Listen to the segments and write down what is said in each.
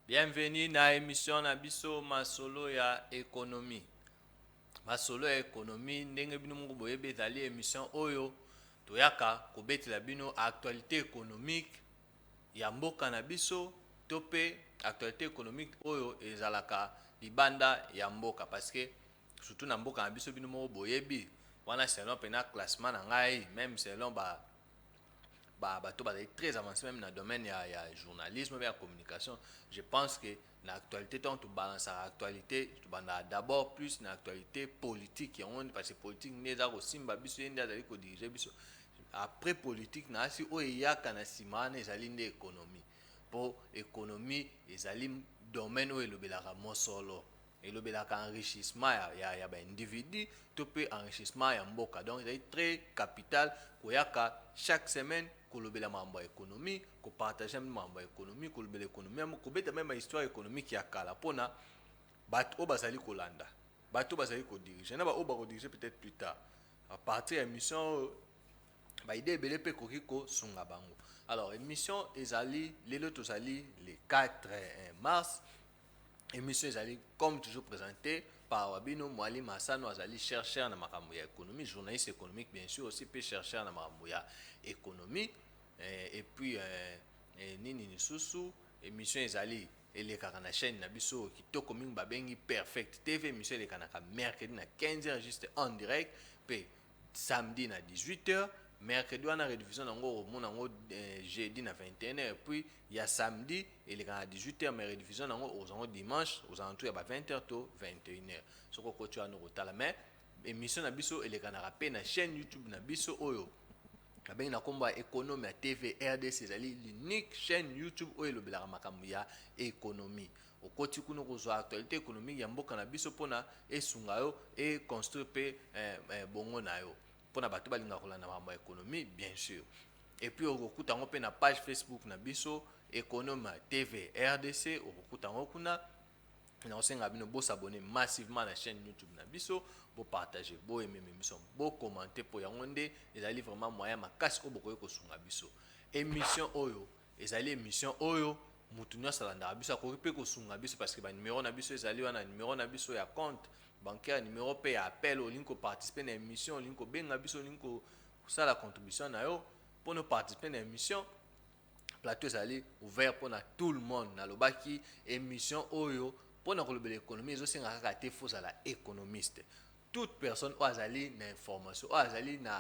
Bienvenue na émission na biso masolo ya économie. Masolo ya économie ndenge bino moko boyebi ezali émission oyo toyaka kobetela bino actualité économique ya mboka na biso to pe actualité économique oyo ezalaka libanda ya mboka parce que surtout na mboka na biso bino moko boyebi wana selon pena classement na ngai même selon bato bazali très avancé même dans le domaine ya journalisme et la communication. Je pense que l'actualité tant tu balances l'actualité tu bandas d'abord plus dans l'actualité politique parce que politique n'est pas aussi babiso yenda zali ko diriger biso après politique na si oya kana simane ezali nde économie pour économie ezali domaine où elobelaka mosolo elobelaka enrichissement ya ba individu to pe enrichissement ya mboka donc ezali très capital koyaka chaque semaine kolobela mambo ya économie kopartage mambo ya économie kolobela économie kobeta même histoire économique ya kala mpona bato oyo bazali kolanda bato bazali kodirige na baoyo bakodirige peut-être plus tard à partir ya émission oyo baide ebele mpe ekoki kosunga bango. Alors émission ezali lelo tozali le 4 mars. Émission ezali comme toujours présenté par Wabino Mwali Masano azali chercheur na makambo ya économie, journaliste économique bien sûr aussi pe chercheur na makambo ya économie et puis nini lisusu émission ezali elekaka na chaîne na biso kitoko mingi babengi Perfect TV. Émission elekanaka mercredi na 15h juste en direct pe samedi na 18h. Mercredi wana rediffusion nango omona nango jeudi na 21h et puis ya samedi elekaka na 18h mais rediffusion nango ozango dimanche aux alentours ya ba 20h to 21h soko koti wana kotala mais émission na biso elekanaka pe na chaîne YouTube na biso oyo abengi na kombo ya économie ya TV RDC ezali l'unique chaîne YouTube oyo elobelaka makambo ya économie. Okoti kuna kozwa actualité économique ya mboka na biso mpona esunga yo e construire pe bongo na yo mpona bato balinga kolanda makambo ya économie bien sûr. Et puis okokuta yango mpe na page Facebook na biso économie ya TV RDC okokuta yango kuna na osenga bino bosabone massivement na chaîne YouTube na biso bopartage boyeme émission bokommente mpo yango nde ezali vraiment moyen makasi oyo bokoki kosunga biso. Émission oyo ezali émission oyo mutu nyonso alandaka biso akoki mpe kosunga biso parce que banumero na biso ezali wana numero na biso ya compte bancaire numero mpe ya appel olingi koparticipe na émission olingi kobenga biso olingi kosala contribution na yo mpona participer na émission. Plateau ezali ouvert mpona tout le monde nalobaki émission oyo mpona kolobela économie ezosenga kaka te fo ozala économiste. Toute personne oyo azali na information oyo azali na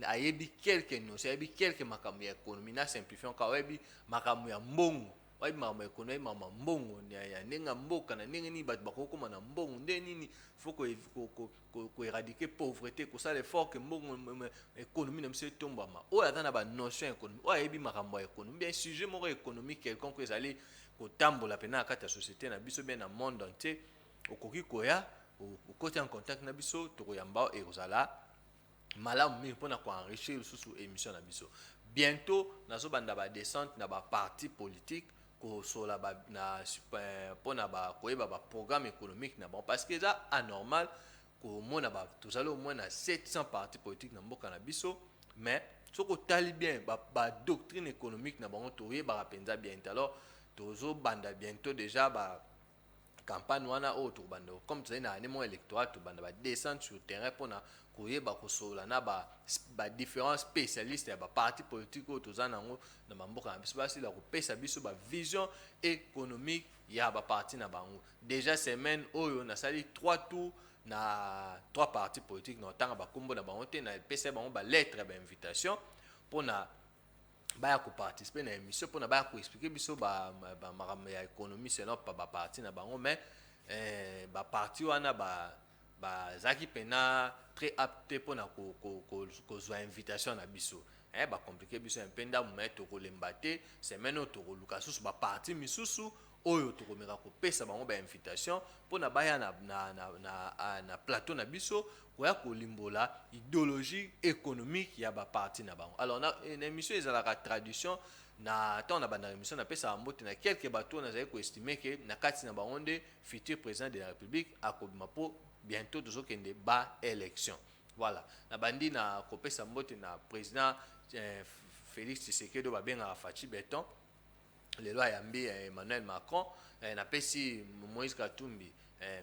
ayebi quelque notion ayebi quelque makambo ya économie na simplifiant ka oyebi makambo ya mbongo oyebi makambo ya économie makambo ya mbongo ya ndenge ya mboka na ndenge nini bato bakokoma na mbongo nde nini faut koéradike pauvreté kosala effort ke mbongo économie na biso etombama oyo aza na banotion ya économie oyo ayebi makambo ya économie bien sujet moko économique quelconque ezali kotambola mpena na kati ya société na biso bien na monde entier okoki koya okoti en contact na biso tokoyamba ekozala malamu mingi mpona koenrichir lisusu émission na biso. Bientôt nazobanda badescente na baparti politique kosola mpona koyeba baprogramme économique na bango parce que eza anormal komona tozali au moins na 700 partis politiques na mboka na biso mais soki otali bien badoctrine économique na bango toyebaka mpenza bien te. Alors tozobanda bientôt déjà campagne wana oyo tokobanda comme tozali na année mo électorale tobanda badescendre sur terrain mpona koyeba kosola na différents spécialistes ya baparti politique oyo toza nango na bamboka na biso basila kopesa biso bavision économique ya baparti na bango. Déjà semaine oyo nasali 3 tours na 3 partis politiques na otanga bakombo na bango te na epesa bango balettre ya bainvitation mpona baya koparticipe na émission mpona baya koexplike biso makambo ya économie selon baparti na bango mais baparti wana bazalaki mpena très apte mpona kozwa invitation na biso bakomplike biso mpe ndamu me tokolemba te semaine oyo tokoluka susu baparti misusu oyo tokomeka kopesa bango bainvitation mpona baya na plateau na biso koya kolimbola idéologie économique ya baparti na bango. Alors na émission ezalaka tradition na ntango na banda émission napesaka mbote na quelque bato nazali koestime ke na kati na bango nde futur président de la république akobima mpo bientôt tozokende élection. Voilà na bandi na kopesa mbote na président Félix Tshisekedi babengaka Fachi Beton lelo ayambi Emmanuel Macron na pesi Moïse Katumbi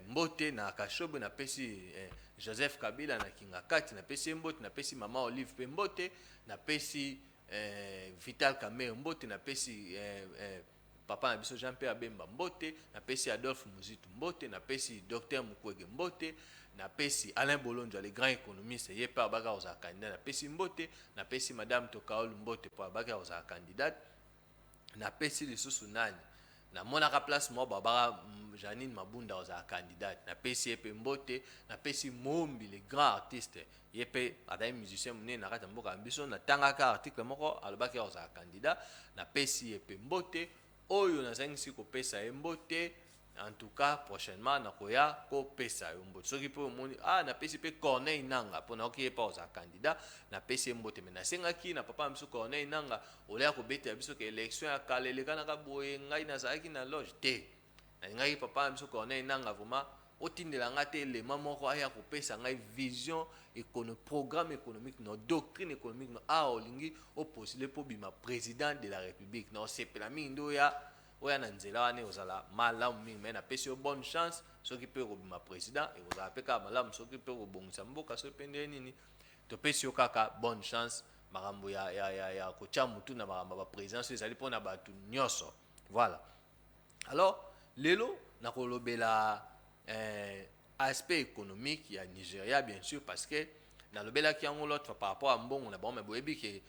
mbote na kashobo, na pesi Joseph Kabila na kingakati na pesi mbote, na pesi mama Olive pe mbote, na pesi Vital Kamerhe mbote, na pesi papa na biso Jean Pierre Bemba mbote, na pesi Adolphe Muzitu mbote, na pesi Dr Mukwege mbote, na pesi Alain Bolonjo le grand économiste ye pa baka oza candidat, na pesi mbote, na pesi madame Tokaolu mbote po baka oza candidat, na pesi lisusu nani na monaka place mo babaka Janine Mabunda oza candidat, na pesi ye pe mbote, na pesi Mombi le grand artiste ye pe ata musicien munene na kati mboka biso, na tangaka article moko alobaki oza candidat, na pesi ye pe mbote oyo nazangisi kopesa ye mbote. En tout cas prochainement nakoya kopesa yo mbote soki pe omoni na pesi pe Corneille Nanga pona okiye pa oza candidat, na pesi mbote me nasengaki na papa biso Corneille Nanga olia kobeta biso ke élection ya kala elekanaka boye ngai nazalaki na loge te, ngai papa biso Corneille Nanga vraiment otindela nga te elema moko aya kopesa ngai vision économique, programme économique no doctrine économique no olingi opostule po bima président de la république na osepela mingi ndo oya na nzela wana ozala malamu mingi, me napesi yo bonne chance soki mpe kobima président ekozala mpe kaka malamu soki mpe kobongisa mboka soki mpe ndenge nini topesi yo kaka bonne chance. Makambo ya kotia mutu na makambo ya baprésidence ezali mpona bato nyonso. Voilà, alors lelo nakolobela aspect économique ya Nigeria bien sûr, parce que nalobelaki yango l'autre par rapport à mbongo na bango, me boyebi ke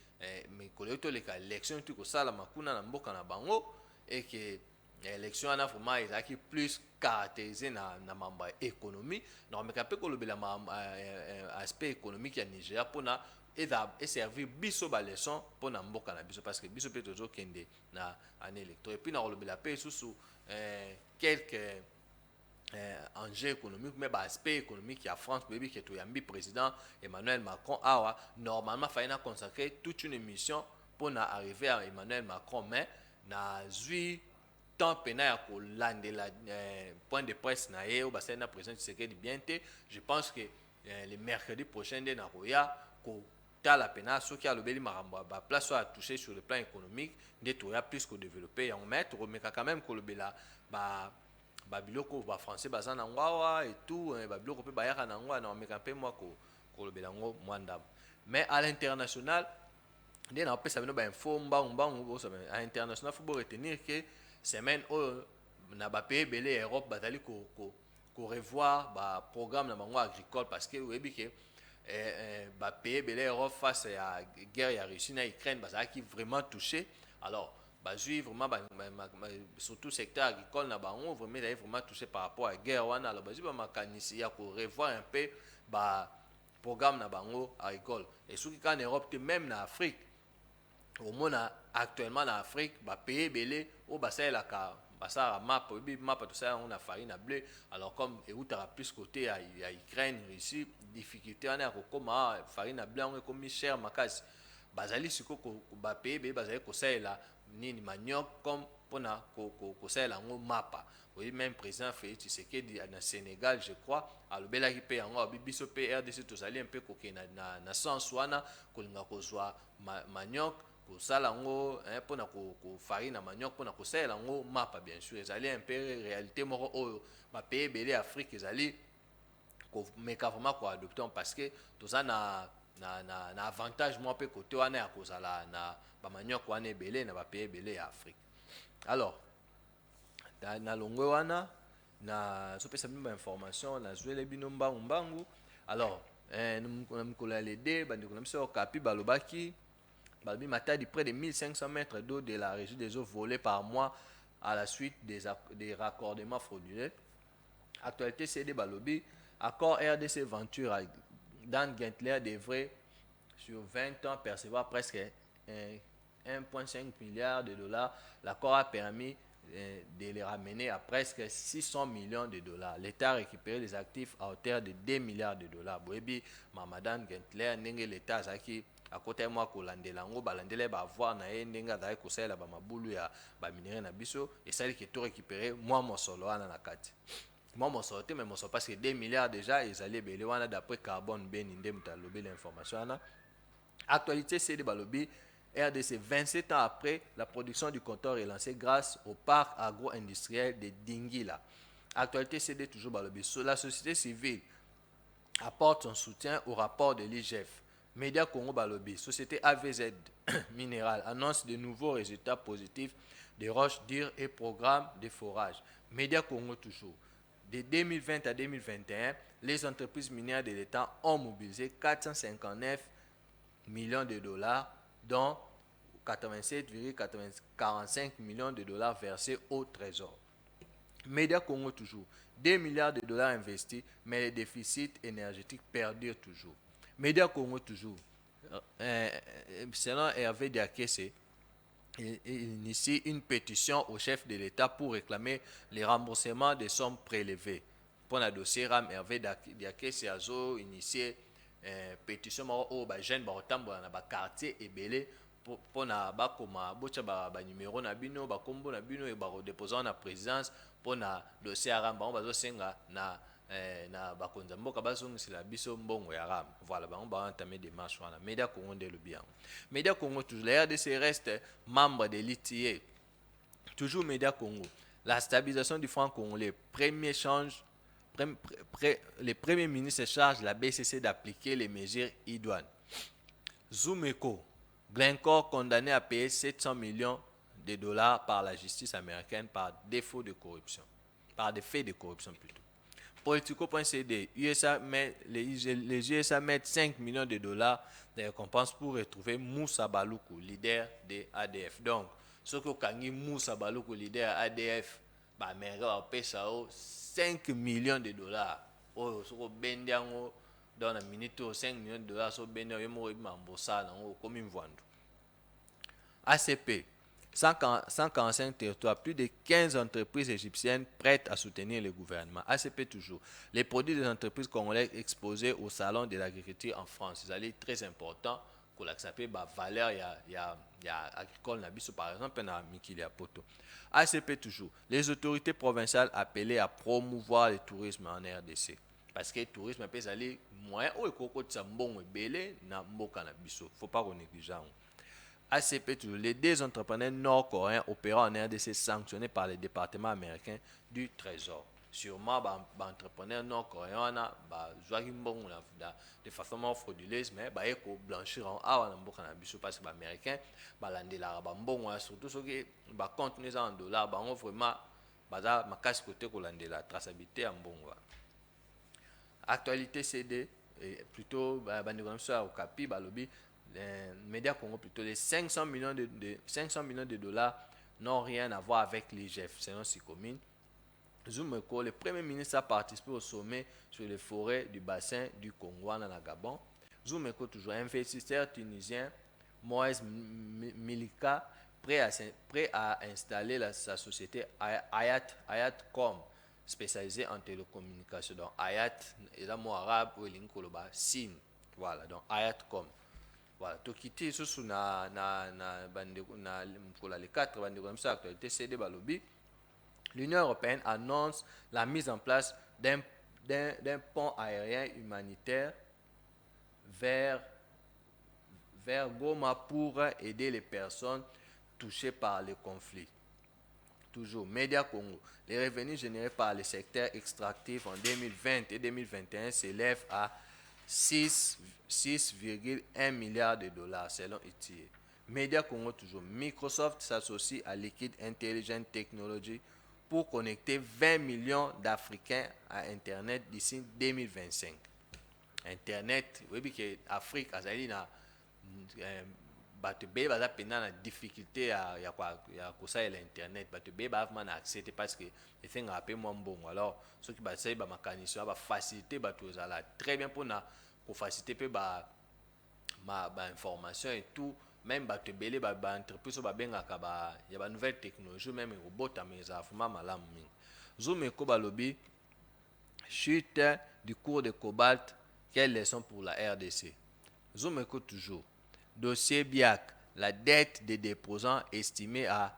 mikolo oyo toleka élection tu kosala makuna na mboka na bango et que l'élection wana vraiment ezalaki plus caractérisé na mambo ya économie. Nakomeka mpe kolobela aspect économique ya Nigeria mpona eservir biso baleson mpona mboka na biso, parce que biso mpe tozokende na année électorale. Et puis nakolobela mpe susu quelques enjeux économiques, mais aspect économique ya France boyebi ke toyambi président Emmanuel Macron awa normalement fallait na consacrer toute une émission mpona arriver à Emmanuel Macron, mais nazwi temps pena ya kolandela point de presse na ye o basali na président Tshisekedi bien te. Je pense que le mercredi prochain nde nakoya kotala pena soki alobeli makambo ba place oyo atouché sur le plan économique nde toya plus kodévelopper yango, mais tokomeka quand même kolobela babiloko bafrançais baza nango awa et tout babiloko mpe bayaka nango wana nakomeka mpe mwa kolobela yango mwa ndambo. Mais à l'international nde napesa bino bainfo mbangu à l'international faut retenir que semaine oyo na bapays ebele ya Europe bazali ko revoir baprogramme na bango agricole, parce que oyebi ke bapays ebele ya Europe face ya guerre ya Russie na Ukraine bazalaki vraiment touché. Alors bazwi vraiment surtout secteur agricole na bango vraiment ezali vraiment touché par rapport à guerre wana. Alors bazwi bamakanisi ya ko revoir un peu programme na bango agricole, et soki ka en Europe te même na Afrique omona actuellement na Afrique bapays ebele oyo basalelaka basalaka map oyebi mapa tosala yango na farine na blé. Alors comme eutaka plus côté ya Ukraine Russie, difficulté wana ya kokoma farine na blé yango ekomi cher makasi, bazali sikoyo bapays ebele bazali kosalela nini manioc comme mpona kosalela yango mapa. Oui, même président Félix Tshisekedi na Sénégal je crois alobelaki mpe yango abi biso mpe RDC tozali mpe kokenda na sens wana kolinga kozwa manioc kosala yango mpona kofarine na manioc mpona kosalela yango mapa. Bien sûr ezali un peu réalité moko oyo bapays ebele Afrique ezali komeka vraiment koadopte, parce que toza na avantage mwa mpe kote wana ya kozala na bamaniok wana ebele na bapays ebele ya Afrique. Alors na longwe wana na sopesa bino information nazwele bino mbangu. Alors na mikolo ya lede bandeko na biso Okapi balobaki balobi matadi près de 1500 mètres d'eau de la régie des eaux volées par mois à la suite des raccordements frauduleux. Actualité CD balobi accord RDC Venture Dan Gentler devrait sur 20 ans percevoir presque 1,5 milliard de dollars. L'accord a permis de les ramener à presque 600 millions de dollars. L'État a récupéré les actifs à hauteur de 2 milliards de dollars. Boebi Mamadan Gentler ndenge l'État azaki à côté moi kolandela ngo balandela ba voir na ye ndenge azaki kosala ba mabulu ya ba minéraux na biso et ça qui tout récupérer moi mosolo wana na kati. Moi mosolo te mais mosolo parce que 2 milliards déjà ils allaient belé wana d'après carbone ben ndem ta lobby l'information wana. Actualité c'est de balobi RDC, 27 ans après, la production du compteur est lancée grâce au parc agro-industriel de Dingila. Actualité CD toujours Balobi. La société civile apporte son soutien au rapport de l'IGF. Média Congo Balobi, société AVZ Minéral annonce de nouveaux résultats positifs des roches dures et programme de forage. Média Congo toujours. De 2020 à 2021, les entreprises minières de l'État ont mobilisé 459 millions de dollars, dont 87,45 millions de dollars versés au Trésor. Média Congo toujours. 2 milliards de dollars investis, mais les déficits énergétiques perdurent toujours. Média Congo toujours. Selon Hervé Diakese, il initie une pétition au chef de l'État pour réclamer les remboursements des sommes prélevées. Pour le dossier RAM, Hervé Diakese a initié une pétition au jeune barotambola na ba quartier ebele pour na bakoma bocha ba numéro na bino ba kombo na bino e ba déposer na présidence pour na dossier RAM ba bazo senga na bakonza mboka bazongisela biso mbongo ya RAM. Voilà, on va entamer des marches wana. Média Congo de le bien. Média Congo toujours. La RDC reste membre de l'ITA. Toujours Média Congo. La stabilisation du franc congolais. Les premiers ministres chargent la BCC d'appliquer les mesures idoines. Zoumeko. Glencore condamné à payer 700 millions de dollars par la justice américaine par défaut de corruption. Par des faits de corruption plutôt. Politico.cd, les USA mettent 5 millions de dollars de récompenses pour retrouver Moussa Baloukou, leader de ADF. Donc, ce que Kangi Moussa Baloukou, leader de ADF, Américain va payer 5 millions de dollars. Oh, ce que Bendiango, dans la minute, 5 millions de dollars, ce que Bendiango, comme une vente. ACP. 145 territoires, plus de 15 entreprises égyptiennes prêtes à soutenir le gouvernement. ACP toujours. Les produits des entreprises congolaises exposés au salon de l'agriculture en France. C'est très important pour l'accepter. Valeur, il y a agricole, par exemple, dans Mikilia Poto. ACP toujours. Les autorités provinciales appelées à promouvoir le tourisme en RDC. Parce que le tourisme peut aller moins haut et qu'on a bon et belé na mboka na biso. Faut pas qu'on néglige. ACP toujours. Les deux entrepreneurs nord-coréens opérant en RDC sanctionnés par le département américain du Trésor. Sûrement, les entrepreneurs nord-coréens de façon frauduleuse, mais ils ont blanchir en parce que les Américains, surtout ceux qui continuent en dollars, ils ont vraiment la traçabilité en bon. Actualité CD, plutôt, au Capi, Balobi. Les médias Congo plutôt, les 500 millions de dollars n'ont rien à voir avec l'IGF, selon Sicomine. Zoumeko, le premier ministre a participé au sommet sur les forêts du bassin du Congo dans la Gabon. Zoumeko, toujours investisseur tunisien, Moïse Milika, prêt à installer sa société Ayatcom, spécialisée en télécommunications. Donc Ayat, et là, mot arabe, ou l'inkoloba, Sin. Voilà, donc Ayatcom. Voilà, tout quitter sous les 4 actualité CD Balobi. L'Union européenne annonce la mise en place d'un pont aérien humanitaire vers Goma pour aider les personnes touchées par le conflit. Toujours, Média Congo. Les revenus générés par le secteur extractif en 2020 et 2021 s'élèvent à 6,1 milliards de dollars selon ITA. Média Congo toujours. Microsoft s'associe à Liquid Intelligent Technology pour connecter 20 millions d'Africains à Internet d'ici 2025. Internet, oui, que l'Afrique a dit na difficulté à l'internet, accepter parce que c'est un peu moins bon. Alors, ceux qui ont des mécanismes va faciliter très bien pour faciliter information et tout. Même les entreprises il y a des nouvelles technologies, même les robots, mais ça fait mal. Zoumeko Balobi, chute du cours de cobalt, quelle leçon pour la RDC? Zoumeko toujours. Dossier BIAC, la dette des déposants estimée à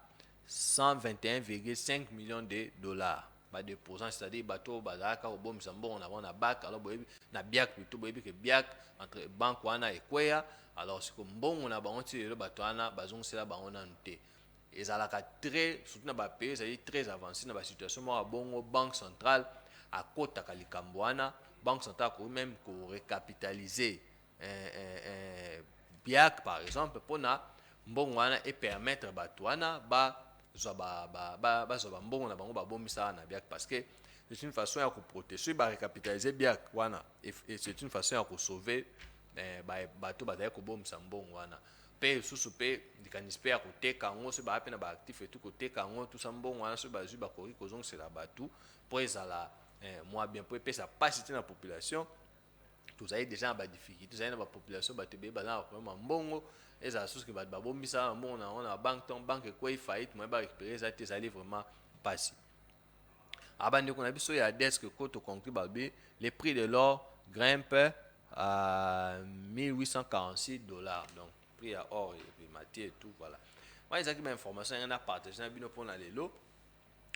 121,5 millions de dollars. ba déposant, c'est-à-dire bateau bazaka au bom sambon on a bac alors boyebi na biak plutôt boyebi que biak entre banque wana et kwea alors c'est comme bon on a ba on tire le bateau wana bazong c'est là ba on a noté ezalaka très surtout na ba pays c'est très avancé na ba situation mo bongo banque centrale à kotaka likambo wana banque centrale ko même ko recapitaliser biak par exemple pona mbongo wana et permettre bato wana bazwa mbongo na bango babombisa na biak parce que c'est une façon ya koprotéger recapitaliser biak wana et c'est une façon ya sauver bato bazali kobombisa mbongo wana mpe susu mpe likanisi mpe ya koteka yango soki baa mpe na baactif etu koteka yango tusa mbongo wana soki bazwi bakoki kozongisela bato mpo ezala mwa bien mpo epesa mpasi te na population tozali déjà na badifficulté tozali na bapopulation bato ebeye baza na baproblème ya mbongo ezala soki bato babombisa mbongo na yango na babanke to banke ekwei faillite moye barécupéré eza te ezali vraiment mpasi abandeko na biso ya desk ko toconclure balobi les prix de l'or grimpe à $1846 donc prix ya or et matière et tout voilà moi ezalaki bainformation yango na partage na bino mpona lelo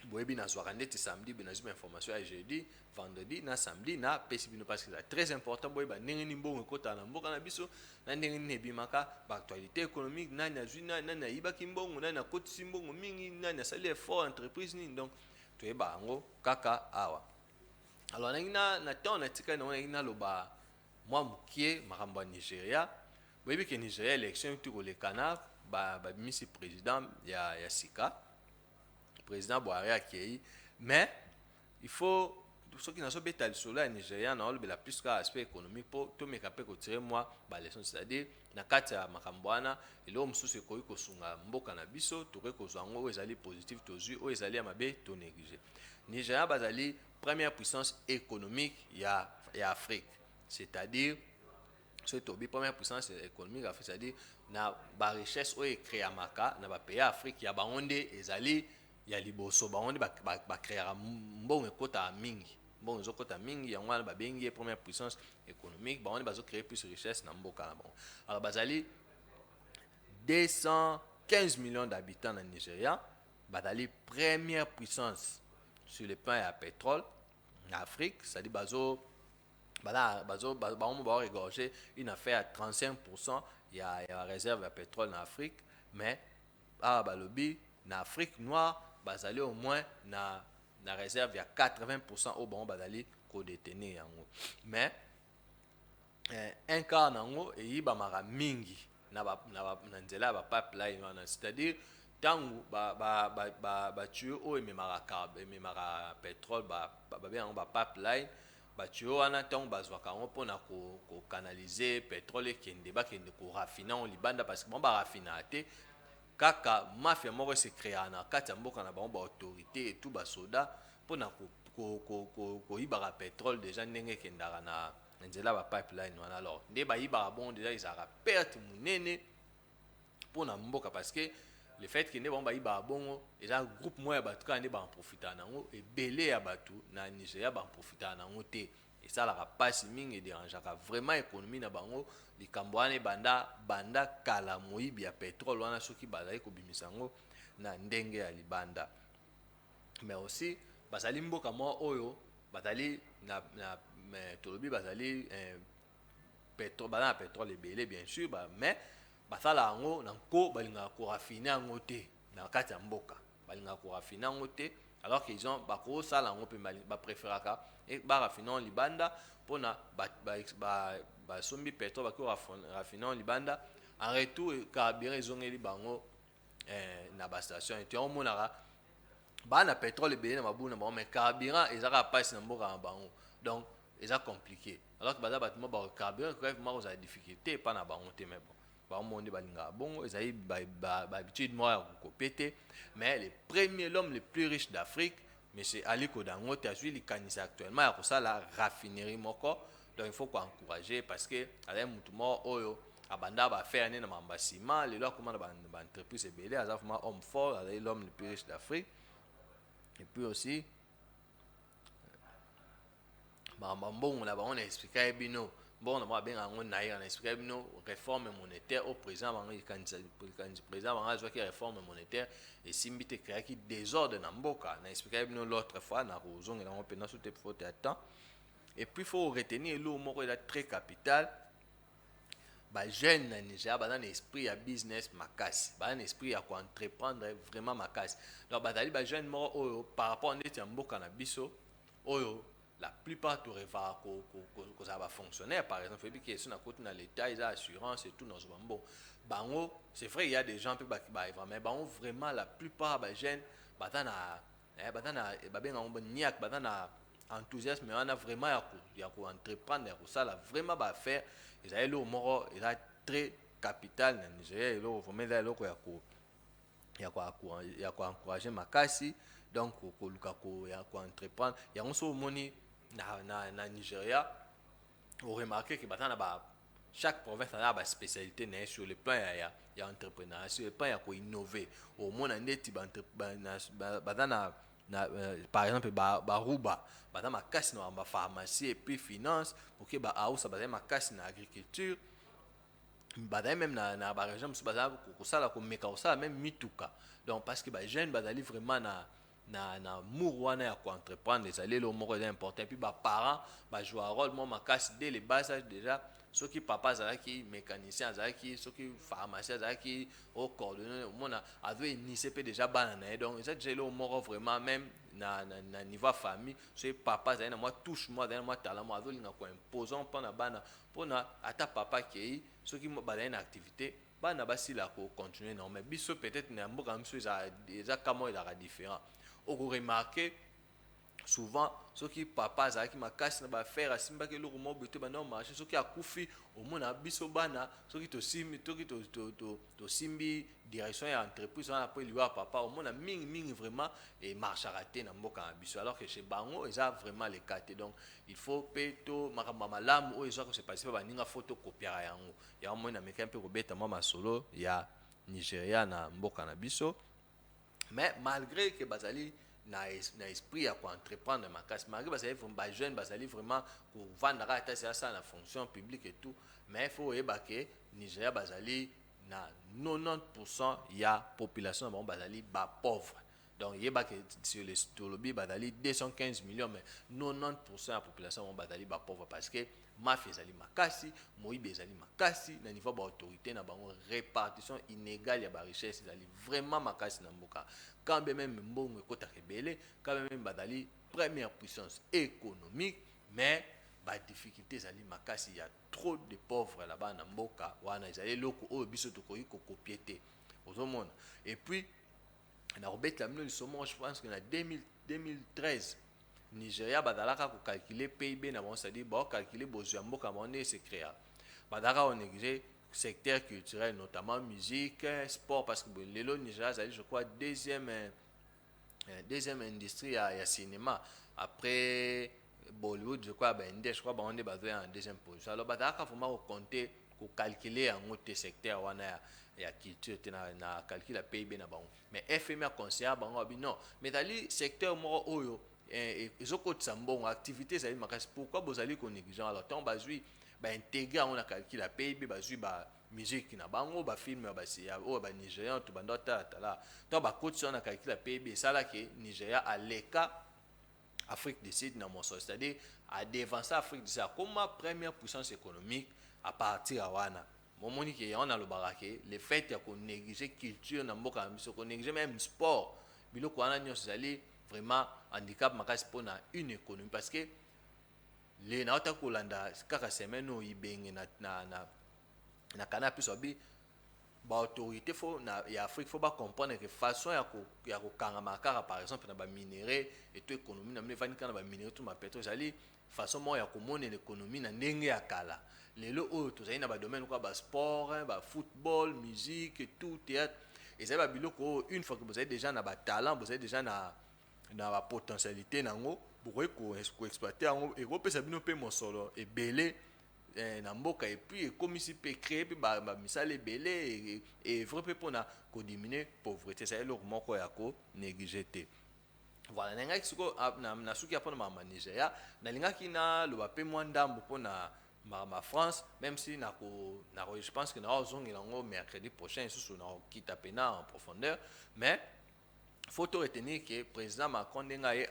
boyebi nazwaka ndeti samedi be nazwi bainformation ya jeudi vendredi na samedi na pesi bino parce que c'est très important boyeba ndenge nini mbongo ekotala na mboka na biso na ndenge nini ebimaka baactualité économique nani azwi nani ayibaki mbongo nani akotisi mbongo mingi nani asali effort entreprise nini donc toyeba yango kaka awa alors nangi na temps natikali nango nangi naloba mwa mokie makambo ya Nigeria boyebi ke Nigeria élection tu kolekana babimisi président ya sika président Buhari akei mais il faut soki nazobeta lisolo ya Nigeria na olobela plus ka aspect économique mpo tomeka mpe kotire mwa baleson c'est-à-dire na kati ya makambo wana eloko mosusu ekoki kosunga mboka na biso tokoki kozwa yango oyo ezali positif tozwi oyo ezali ya mabe tonéglige Nigeria bazali première puissance économique ya Afrique c'est-à-dire soki tobi première puissance économique Afrique c'est-à-dire na barichesse oyo ekreamaka na bapays ya Afrique ya bango nde ezali ya liboso bango nde bakreaka mbongo ekotaka mingi mbongo ezokota mingi yango wana babengi ye première puissance économique bango nde bazocrée plus richesse na mboka na bango alors bazali 215 millions d'habitants na Nigeria bazali première puissance sur le plan ya pétrole en Afrique c'est-à-dire bango baregorger une affaire à 35% ya réserve ya pétrole en Afrique mais balobi na Afrique noire bazali au moins na réserve ya 80% au bango bazali kodétenir yango mais un quart nango eyibamaka mingi na nzela ya bapipeline wana c'est-à-dire ntango batuyau oyo ememaka pétrole babe yango bapipeline batuyau wana ntango bazwaka yango mpona kokanalize pétrole ekende bakende korafine yango libanda parce que bango barafina te kaka mafia moko esekrea na kati ya mboka na bango baautorité etu basoda mpona koyibaka pétrole déjà ndenge ekendaka na nzela bapipeline wana alors nde bayibaka bongo déjà ezalaka perte monene mpona mboka parce que le fait ke nde bango bayibaka bongo eza groupe moko ya bato kaka nde baprofitaka nango ebele ya bato na Nigeria baprofitaka nango te esalaka mpasi mingi ederangeaka vraiment économie na bango likambo wana banda kala moyibi ya pétrole wana soki bazali kobimisa yango na ndenge ya libanda mais aussi bazali mboka moko oyo bazali tolobi bazali pétrole baza na pétrole ebele bien sûr mais basala yango na nko balingaka korafine yango te na kati ya mboka balingaka korafine yango te alors qu'ils ont bakosala yango mpe bapréféraka barafine yango libanda mpona basombi pétrole bakorafine yango libanda en retour carburant ezongeli bango na bastation ete omonaka baa na pétrole ebele na mabulu na bango mais carburant ezaka mpasi na mboka na bango donc eza compliqué alors que baza bato mo bacarburant vraiment kozala difficulté epa na bango te mais bon bango nde balingaka bongo ezali bahabitude moko ya kokope te mais l'homme le plus riche d'Afrique monsieur Aliko Dangote azwi likanisi actuellement ya kosala raffinerie moko donc il faut koencourager parce que azali mutu moko oyo abanda baaffaire ne na mamba ciment lelo akoma na baentreprise ebele aza vraiment homme fort azali l'homme le plus riche d'Afrique et puis aussi mbongo na bango na explika ye bino bon na moi benga ngo naira na expliquer bino réforme monétaire au président bango quand président bango azwa ki réforme monétaire et simbi te créer ki désordre na mboka na expliquer bino l'autre fois na kozonga ngo pena sous te faute à temps. Et puis il faut retenir l'eau moko est très capital. Ba jeune na Nigeria ba dans esprit ya business makasi, ba dans esprit ya ko entreprendre vraiment makasi. Donc ba dali ba jeune moko oyo par rapport à ndeti mboka na biso oyo la plupart tu rêves que ça va fonctionner. Par exemple, il y a des côté dans l'état, ils ont assurance et tout dans ce bon. Bango, c'est vrai, il y a des gens qui vont mais bango vraiment la plupart des jeunes, batana, niak, batana enthousiasme, mais on a vraiment il y a entreprendre, ça là vraiment va faire. Ils ont le moro, ils ont très capital dans Nigeria, ils ont vraiment là il y a quoi encourager makasi, donc il y a quoi entreprendre, il y a aussi money na Nigeria, on remarque que chaque province a une spécialité sur le plan il y a entrepreneur, sur le plan il y a quoi innover. Au moins par exemple Baruba, ma casse dans la pharmacie et puis finance, pour que ça ma casse dans l'agriculture. Même na ba région ça la même mituka. Donc parce que jeune bazali vraiment na mourwana ya ko entreprendre les aller le moko est important puis parents jouer un rôle moi makasi dès les bas âge déjà ceux qui papa zalaki mécanicien zalaki ceux qui pharmacien zalaki au coordonné au monde a dû initier déjà banana donc ça déjà le moko vraiment même na niveau famille ceux papa zalaki moi touche moi dans moi talent moi doli na ko imposant pendant bana pona ata papa qui ceux qui bazali une activité bana basi la ko continuer non mais biso peut-être na mboka mso za comment il a différent. On remarque souvent ceux qui papa zaki makasi na ba faire asimba ke loko mo beto ba no marché ceux qui akufi au mona biso bana ceux qui to simbi to simbi direction ya entreprise on après lui papa au mona mingi vraiment et marche à rater na mboka na biso alors que chez bango ils a vraiment les cartes donc il faut peto makamba malamu o ezo ko se passer ba ninga photo copier yango ya mona meka mpe ko beta mama solo ya Nigeria na mboka na biso. Mais malgré que bazali na esprit à quoi entreprendre ma casse malgré bazali vraiment jeune bazali vraiment pour vendre à ça la fonction publique et tout mais il faut que Nigeria bazali na 90% ya population bon bazali ba pauvre donc il y a que sur les tolobi bazali 215 millions mais 90% de la population bon bazali ba pauvre parce que mafia ezali makasi moyibi ezali makasi na niveau ba autorité na bango répartition inégale ya ba richesse ezali vraiment makasi na mboka quand même mbongo ekota rebelle quand même badali première puissance économique mais ba difficulté ezali makasi ya trop de pauvres là-bas na mboka wana ezali loko oyo biso tokoki ko copier te ozomona et puis na robeta mino lisomo je pense que na 2013 Nigeria badalaka ko calculer PIB na bon c'est-à-dire ba calculer besoin mboka monde se créer badaka on négliger secteur culturel notamment musique sport parce que lelo Nigeria c'est je crois deuxième industrie à cinéma après Bollywood je crois je crois on est basé en deuxième position alors badaka vraiment compter ko calculer en autre secteur wana ya culture na calcul la PIB na bango mais FMI conseiller bango non mais dali secteur mo oyo ezokotisa mbongo activité ezali makasi pourquoi bozali ko négligent alors tant bazui intégrer on a calcul la PIB bazui ba musique na bango ba film ya o ba Nigérian to bando tala tant ba kotisa on a calcul la PIB ça là que Nigeria a l'écart Afrique du Sud na mon c'est-à-dire a dévancé Afrique du Sud comme première puissance économique à partir à wana momoni ke on a le barake le fait ya ko négliger culture na mboka biso ko négliger même sport biloko wana nyonso zali vraiment handicap makasi pona une économie parce que les na ota kolanda kaka semaine o ibenge na kana piso bi ba autorité faut na ya Afrique faut pas comprendre que façon ya ko kanga makara par exemple na ba minerais et tout économie na mevani kana ba minerais tout ma pétrole zali façon mo ya ko mona l'économie na ndenge ya kala lelo oyo tozali na ba domaine quoi ba sport ba football musique et tout théâtre et ça ba biloko une fois que vous avez déjà na ba talent vous avez déjà na ba potentialité nango pour ko exploiter yango et ko pesa bino pe mosolo et belé na mboka et puis comme ici peut créer puis ba misale belé et vrai pe pona ko diminuer pauvreté ça eloko moko ya ko négliger te voilà nanga siko na suki apona mama Nigeria na linga kina lo ba pe mwandambo pona ma France, même si je pense que nous allons mercredi prochain, sous nous quitte en profondeur, mais il faut retenir que le président Macron est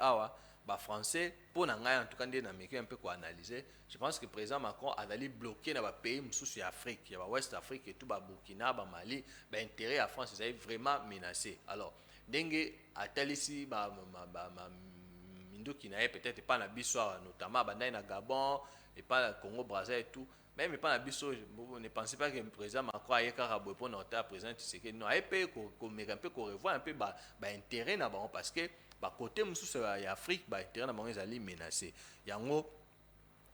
français, pour en tout cas, un peu analyser. Je pense que le président Macron a bloqué dans les pays sous Afrique, il y a West Afrique et tout, Burkina, Mali, l'intérêt à la France est vraiment menacé. Alors, dengue a tel ici, qui n'a peut-être pas na biso notamment na Gabon et pas le Congo Brazza et tout, même pas na biso, ne pensez pas que le président Macron a carabo pour notre président Tshisekedi non a peu un peu qu'on revoit un peu intérêt na bon parce que côté mususu ya Afrique intérêt na bango ezali menacé yango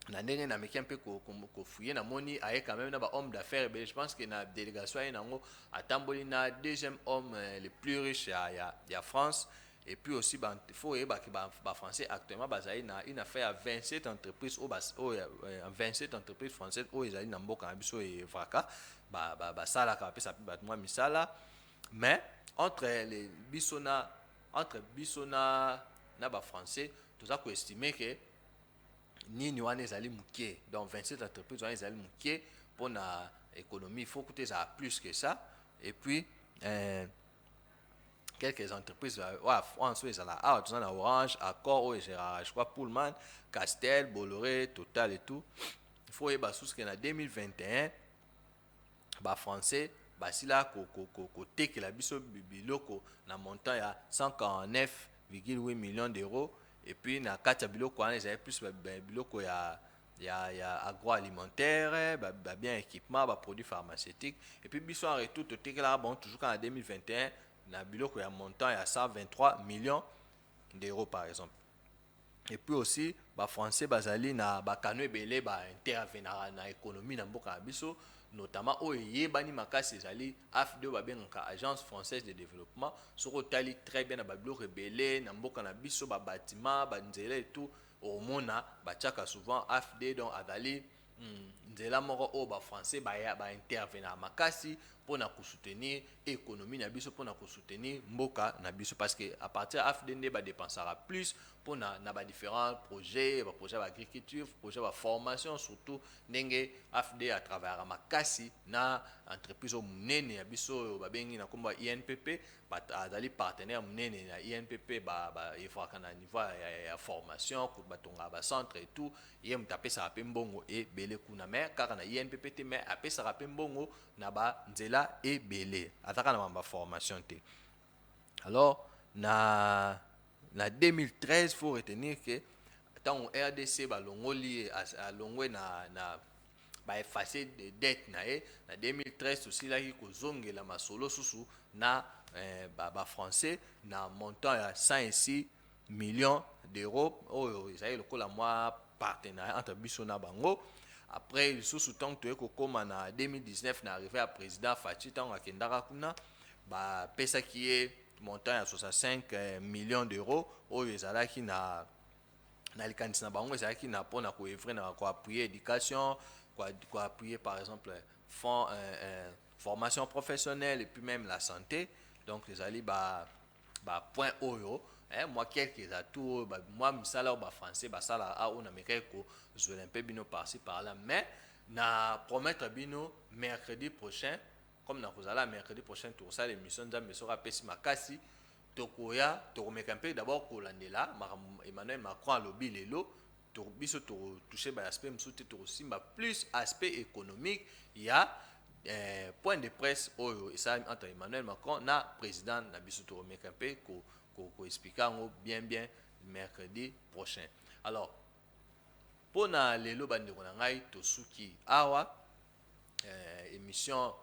na ndenge na meki un peu ko fouiller na moni aye quand même na ba homme d'affaires je pense que na délégation ya nango atamboli na deuxième homme le plus riche ya France. Et puis aussi, il faut que les Français actuellement, ils ont fait 27 entreprises, 27 entreprises françaises, ils ont beaucoup de vaca, ça là, ça peut misala. Mais entre les bisona, na français, tout ça qu'on estime que ni nous on est mouké, donc 27 entreprises on est mouké pour l'économie, il faut coûter ça plus que ça. Et puis quelques entreprises en Suisse à Orange, Accor, je crois Pullman, Castel, Bolloré, Total et tout. Il faut que en 2021 français si là côté que la biso biloko na montant ya 149,8 millions d'euros et puis na kata biloko on les plus biloko ya agroalimentaire, bien équipement, produits pharmaceutiques et puis biso en retour là bon toujours en 2021 na biloko ya montant ya 123 millions d'euros par exemple. Et puis aussi français bazali na bakano ebele intervenir na économie na mboka biso notamment oyebani makasi ezali AFD babengaka agence française de développement soko tali très bien na babiloko ebele na mboka na biso bâtiment banzela et tout omona batiaka souvent AFD donc azali nzela moko oyo français intervenir makasi mpona kosoutenir économie na biso mpona kosoutenir mboka na biso parce que à partir ya AFD nde badépensera plus mpona na différents projets d'agriculture, projet de formation surtout ndenge AFD à travers makasi na entreprise monene ya biso oyo babengi na nkombo ya INPP azali partenaire monene na INPP efaka na niveau ya formation batonga bacentre et tout ye moto apesaka mpe mbongo ebele kuna mais kaka na INPP te mais apesaka mpe mbongo na banzela ebele ataka na baformation te. Alors na 2013 il faut retenir que tant RDC balongoli alongwe na effacer des dettes na 2013 aussi là kozongela masolo susu na français na montant ya 106 millions d'euros oyo ezali lokola mwa partenariat entre biso na bango. Après lisusu ntango toye kokóma na 2019 na arrivé ya président Faci ntango akendaka kuna bapesaki ye montant ya 65 millions d'euros oyo ezalaki na likanisi na bango ezalaki na mpona koevre na koappuyer éducation, koappuyer par exemple formation professionnelle et puis même la santé. Donc ezali point oyo moi quelques atouts moi misala oyo français basala oyo namekaki kozwela mpe bino par-ci par-là mais na promettre bino mercredi prochain comme nakozala mercredi prochain tokosala émission nzambe soki apesi makasi tokoya tokomeka mpe d'abord kolandela Emmanuel Macron alobi lelo biso tokotouche baaspect mosusu te tokosimba plus aspect économique ya point de presse oyo esalami entre Emmanuel Macron na président na biso tokomeka mpe koexplike yango bien mercredi prochain. Alors mpona lelo bandeko na ngai tosuki awa émission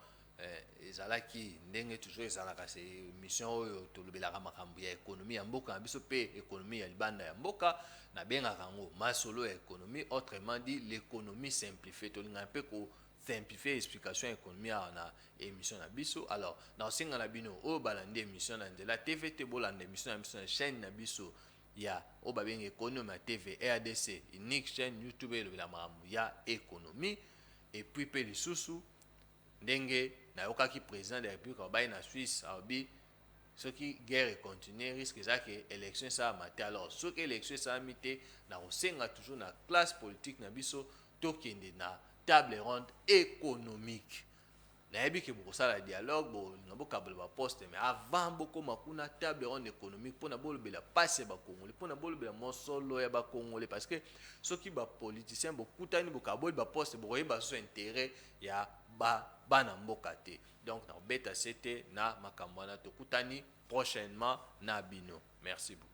ezalaki ndenge toujours ezalaka se émission oyo tolobelaka makambo ya économie ya mboka na biso mpe économie ya libanda ya mboka nabengaka yango masolo ya économie, autrement dit l'économie simplifiée. Tolinga mpe simplifier explication ya économie na émission na biso. Alors na osenga na bino oyo balandi émission na nzela TVT bolanda émission na biso na chaîne na biso ya oyo babengi économie TV RDC unique chaîne YouTube elobela makambo ya économie. Et puis mpe lisusu ndenge nayokaki président de la République abayi na Suisse abi soki guerre continue risque ezalaki élection esalama te. Alors soki élection esalami te na kosenga toujours na classe politique na biso tokende na table ronde économique. nayebi ke bokosala dialogue bolinga bokabola baposte mais avant bokoma kuna table ronde économique mpona bolobela pasi ya bakongole mpona bolobela mosolo ya bakongole parce que soki bapoliticien bokutani bokaboli baposte bokoyeba so intérêt ya bana mboka te. Donc nakobeta sete na makambo wana tokutani prochainement na bino. Merci beaucoup.